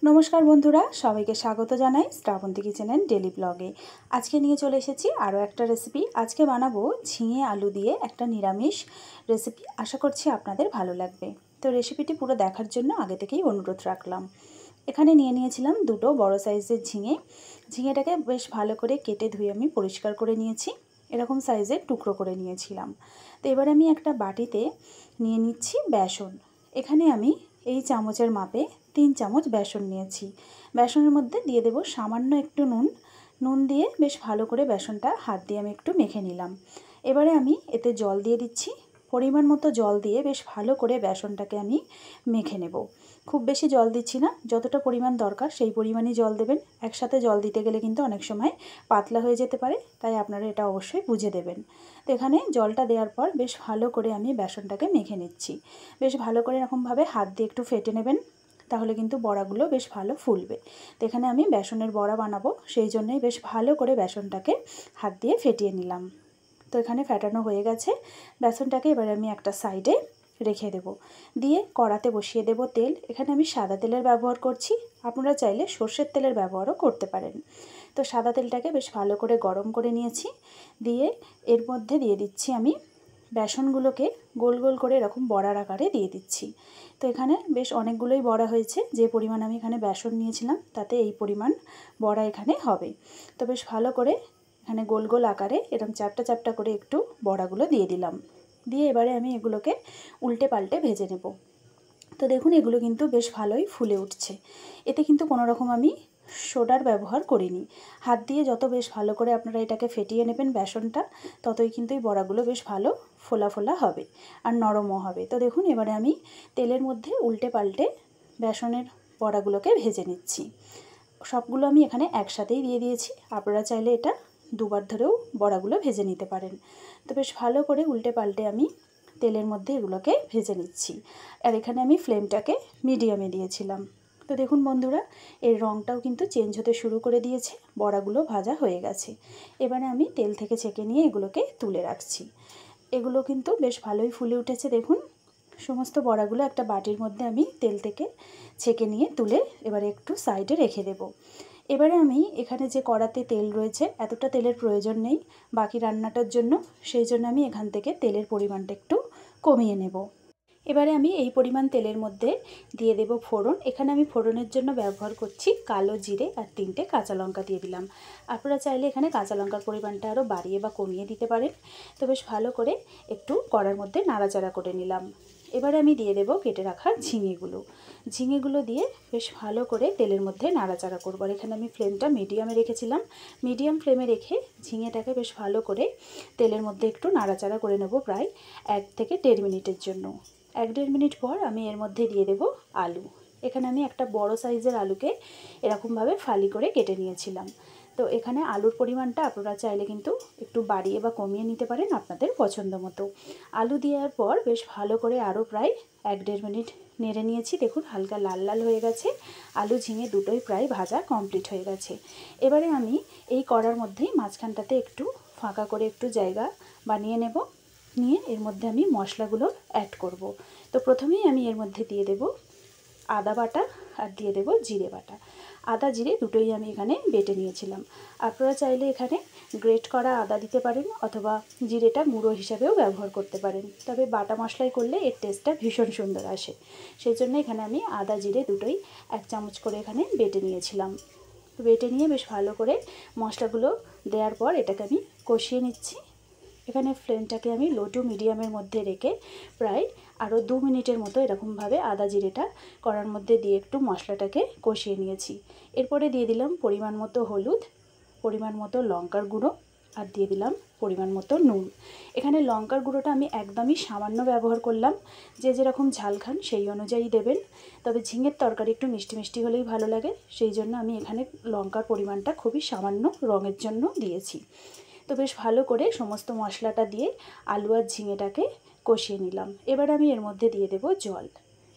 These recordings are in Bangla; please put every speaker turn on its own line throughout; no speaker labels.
नमस्कार बंधुरा सबाइके स्वागत Janai Shravanti kitchen and daily ब्लगे। आज के निये चले एसेछि आरो एकटा रेसिपि। आज के बानाबो झिंगे आलू दिए एकटा निरामिष रेसिपि। आशा करछि आपनादेर भालो लागबे। तो रेसिपिटी पुरो देखार जोन्नो आगे थेकेई अनुरोध राखलाम। एखाने निये नियेछिलाम दुटो बड़ो साइजेर झिंगे। झिंगेटाके बेश भालो करे केटे धुए आमि परिष्कार करे नियेछि। एरकम साइजेर टुकरो करे नियेछिलाम। तो एबारे आमि एकटा बाटिते निये निচ্ছি बेसन। एखाने आमि এই চামচের মাপে 3 চামচ বেসন নিয়েছি। বেসনের মধ্যে দিয়ে দেব সামান্য একটু নুন। নুন দিয়ে বেশ ভালো করে বেসনটা হাত দিয়ে আমি একটু মেখে নিলাম। এবারে আমি এতে জল দিয়ে দিচ্ছি। পরিমাণ মতো জল দিয়ে বেশ ভালো করে বেসনটাকে আমি মেখে নেব। খুব বেশি জল দিচ্ছি না, যতটা পরিমাণ দরকার সেই পরিমাণই জল দেবেন। একসাথে জল দিতে গেলে কিন্তু অনেক সময় পাতলা হয়ে যেতে পারে, তাই আপনারা এটা অবশ্যই বুঝে দেবেন। তো এখানে জলটা দেওয়ার পর বেশ ভালো করে আমি বেসনটাকে মেখে নিচ্ছি। বেশ ভালো করে এরকমভাবে হাত দিয়ে একটু ফেটে নেবেন, তাহলে কিন্তু বড়াগুলো বেশ ভালো ফুলবে। তো এখানে আমি বেসনের বড়া বানাবো, সেই জন্যই বেশ ভালো করে বেসনটাকে হাত দিয়ে ফেটিয়ে নিলাম। তো এখানে ফেটানো হয়ে গেছে। বেসনটাকে এবারে আমি একটা সাইডে রেখে দেব। দিয়ে কড়াতে বসিয়ে দেব তেল। এখানে আমি সাদা তেলের ব্যবহার করছি, আপনারা চাইলে সর্ষের তেলের ব্যবহারও করতে পারেন। তো সাদা তেলটাকে বেশ ভালো করে গরম করে নিয়েছি। দিয়ে এর মধ্যে দিয়ে দিচ্ছি আমি বেসনগুলোকে গোল গোল করে এরকম বড়ার আকারে দিয়ে দিচ্ছি। তো এখানে বেশ অনেকগুলোই বড়া হয়েছে। যে পরিমাণ আমি এখানে বেসন নিয়েছিলাম তাতে এই পরিমাণ বড়া এখানে হবে। তো বেশ ভালো করে এখানে গোল গোল আকারে এরকম চ্যাপ্টা চ্যাপ্টা করে একটু বড়াগুলো দিয়ে দিলাম। দিয়ে এবারে আমি এগুলোকে উল্টে পাল্টে ভেজে নেব। তো দেখুন এগুলো কিন্তু বেশ ভালোই ফুলে উঠছে। এতে কিন্তু কোনো রকম আমি সোডার ব্যবহার করিনি। হাত দিয়ে যত বেশ ভালো করে আপনারা এটাকে ফেটিয়ে নেবেন বেসনটা, ততই কিন্তু এই বড়াগুলো বেশ ভালো ফোলা ফোলা হবে আর নরমও হবে। তো দেখুন এবারে আমি তেলের মধ্যে উল্টে পাল্টে বেসনের বড়াগুলোকে ভেজে নিচ্ছি। সবগুলো আমি এখানে একসাথেই দিয়ে দিয়েছি। আপনারা চাইলে এটা দুবার ধরেও বড়াগুলো ভেজে নিতে পারেন। তো বেশ ভালো করে উল্টে পাল্টে আমি তেলের মধ্যে এগুলোকে ভেজে নিচ্ছি। আর এখানে আমি ফ্লেমটাকে মিডিয়ামে দিয়েছিলাম। তো দেখুন বন্ধুরা, এর রঙটাও কিন্তু চেঞ্জ হতে শুরু করে দিয়েছে। বড়াগুলো ভাজা হয়ে গেছে। এবারে আমি তেল থেকে ছেঁকে নিয়ে এগুলোকে তুলে রাখছি। এগুলো কিন্তু বেশ ভালোই ফুলে উঠেছে। দেখুন সমস্ত বড়াগুলো একটা বাটির মধ্যে আমি তেল থেকে ছেঁকে নিয়ে তুলে এবারে একটু সাইডে রেখে দেব। এবারে আমি এখানে যে কড়াতে তেল রয়েছে, এতটা তেলের প্রয়োজন নেই বাকি রান্নাটার জন্য, সেই জন্য আমি এখান থেকে তেলের পরিমাণটা একটু কমিয়ে নেব। এবারে আমি এই পরিমাণ তেলের মধ্যে দিয়ে দেব ফোড়ন। এখানে আমি ফোড়নের জন্য ব্যবহার করছি কালো জিরে আর 3টে কাঁচা লঙ্কা দিয়ে দিলাম। আপনারা চাইলে এখানে কাঁচা লঙ্কার পরিমাণটা আরও বাড়িয়ে বা কমিয়ে দিতে পারেন। তো বেশ ভালো করে একটু কড়ার মধ্যে নাড়াচাড়া করে নিলাম। এবারে আমি দিয়ে দেব কেটে রাখা ঝিঙেগুলো। ঝিঙেগুলো দিয়ে বেশ ভালো করে তেলের মধ্যে নাড়াচাড়া করব। আর এখানে আমি ফ্লেমটা মিডিয়ামে রেখেছিলাম। মিডিয়াম ফ্লেমে রেখে ঝিঙেটাকে বেশ ভালো করে তেলের মধ্যে একটু নাড়াচাড়া করে নেব প্রায় 1 থেকে 1.5 মিনিটের জন্য। 1-1.5 মিনিট পর আমি এর মধ্যে দিয়ে দেব আলু। এখানে আমি একটা বড় সাইজের আলুকে এরকমভাবে ফালি করে কেটে নিয়েছিলাম। তো এখানে আলুর পরিমাণটা আপনারা চাইলে কিন্তু একটু বাড়িয়ে বা কমিয়ে নিতে পারেন আপনাদের পছন্দ মতো। আলু দেওয়ার পর বেশ ভালো করে আরও প্রায় 1-1.5 মিনিট নেড়ে নিয়েছি। দেখুন হালকা লাল লাল হয়ে গেছে। আলু ঝিঙে দুটোই প্রায় ভাজা কমপ্লিট হয়ে গেছে। এবারে আমি এই কড়ার মধ্যেই মাঝখানটাতে একটু ফাঁকা করে একটু জায়গা বানিয়ে নেব। নিয়ে এর মধ্যে আমি মশলাগুলো অ্যাড করব। তো প্রথমেই আমি এর মধ্যে দিয়ে দেব আদা বাটা আর দিয়ে দেব জিরে বাটা। আদা জিরে দুটোই আমি এখানে বেটে নিয়েছিলাম। আপনারা চাইলে এখানে গ্রেট করা আদা দিতে পারেন অথবা জিরেটা গুঁড়ো হিসাবেও ব্যবহার করতে পারেন। তবে বাটা মশলাই করলে এর টেস্টটা ভীষণ সুন্দর আসে। সেই জন্য এখানে আমি আদা জিরে দুটোই 1 চামচ করে এখানে বেটে নিয়েছিলাম। বেটে নিয়ে বেশ ভালো করে মশলাগুলো দেওয়ার পর এটাকে আমি কষিয়ে নিচ্ছি। এখানে ফ্লেমটাকে আমি লো টু মিডিয়ামের মধ্যে রেখে প্রায় আরও 2 মিনিটের মতো এরকমভাবে আদা জিরেটা কড়ার মধ্যে দিয়ে একটু মশলাটাকে কষিয়ে নিয়েছি। এরপরে দিয়ে দিলাম পরিমাণ মতো হলুদ, পরিমাণ মতো লঙ্কার গুঁড়ো আর দিয়ে দিলাম পরিমাণ মতো নুন। এখানে লঙ্কার গুঁড়োটা আমি একদমই সামান্য ব্যবহার করলাম। যে যেরকম ঝাল খান সেই অনুযায়ী দেবেন। তবে ঝিঙের তরকারি একটু মিষ্টি মিষ্টি হলেই ভালো লাগে, সেই জন্য আমি এখানে লঙ্কার পরিমাণটা খুবই সামান্য রঙের জন্য দিয়েছি। তো বেশ ভালো করে সমস্ত মশলাটা দিয়ে আলু আর ঝিঙেটাকে কষিয়ে নিলাম। এবার আমি এর মধ্যে দিয়ে দেব জল।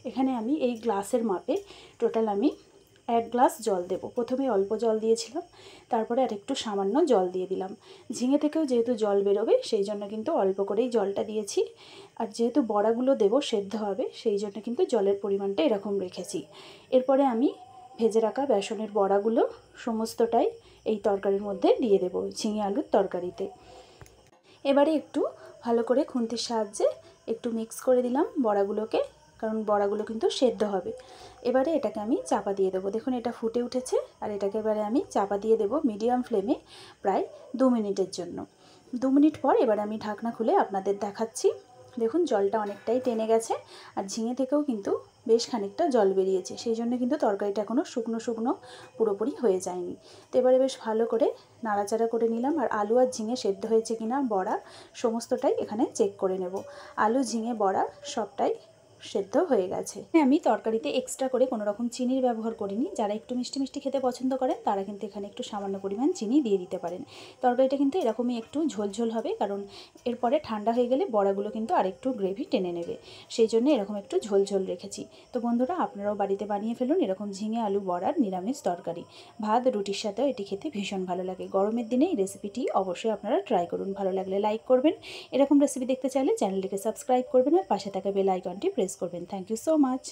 এখানে আমি এই গ্লাসের মাপে টোটাল আমি 1 গ্লাস জল দেব। প্রথমে অল্প জল দিয়েছিলাম, তারপরে আর একটু সামান্য জল দিয়ে দিলাম। ঝিঙে থেকেও যেহেতু জল বেরোবে সেই জন্য কিন্তু অল্প করেই জলটা দিয়েছি। আর যেহেতু বড়াগুলো দেব সেদ্ধ হবে, সেই জন্য কিন্তু জলের পরিমাণটা এরকম রেখেছি। এরপরে আমি ভেজে রাখা বেসনের বড়াগুলো সমস্তটাই এই তরকারির মধ্যে দিয়ে দেব, ঝিঙে আলুর তরকারিতে। এবারে একটু ভালো করে খুন্তির সাহায্যে একটু মিক্স করে দিলাম বড়াগুলোকে, কারণ বড়াগুলো কিন্তু সেদ্ধ হবে। এবারে এটাকে আমি চাপা দিয়ে দেবো। দেখুন এটা ফুটে উঠেছে, আর এটাকে এবারে আমি চাপা দিয়ে দেবো মিডিয়াম ফ্লেমে প্রায় 2 মিনিটের জন্য। 2 মিনিট পর এবারে আমি ঢাকনা খুলে আপনাদের দেখাচ্ছি। দেখুন জলটা অনেকটাই টেনে গেছে, আর ঝিঙে থেকেও কিন্তু বেশ খানিকটা জল বেরিয়েছে, সেই জন্য কিন্তু তরকারিটা এখনও শুকনো শুকনো পুরোপুরি হয়ে যায়নি। তো এবারে বেশ ভালো করে নাড়াচাড়া করে নিলাম, আর আলু আর ঝিঙে সেদ্ধ হয়েছে কিনা, বড়া সমস্তটাই এখানে চেক করে নেব। আলু, ঝিঙে, বড়া সবটাই সেদ্ধ হয়ে গেছে। আমি তরকারিতে এক্সট্রা করে কোনো রকম চিনির ব্যবহার করিনি। যারা একটু মিষ্টি মিষ্টি খেতে পছন্দ করেন তারা কিন্তু এখানে একটু সামান্য পরিমাণ চিনি দিয়ে দিতে পারেন। তরকারিটা কিন্তু এরকমই একটু ঝোলঝোল হবে, কারণ এরপরে ঠান্ডা হয়ে গেলে বড়াগুলো কিন্তু আরেকটু গ্রেভি টেনে নেবে, সেই জন্য এরকম একটু ঝোলঝোল রেখেছি। তো বন্ধুরা, আপনারাও বাড়িতে বানিয়ে ফেলুন এরকম ঝিঙে আলু বড়ার নিরামিষ তরকারি। ভাত রুটির সাথেও এটি খেতে ভীষণ ভালো লাগে। গরমের দিনে এই রেসিপিটি অবশ্যই আপনারা ট্রাই করুন। ভালো লাগলে লাইক করবেন, এরকম রেসিপি দেখতে চাইলে চ্যানেলটিকে সাবস্ক্রাইব করবেন, আর পাশে থাকা বেল আইকনটি প্রেস করবেন। Thank you so much.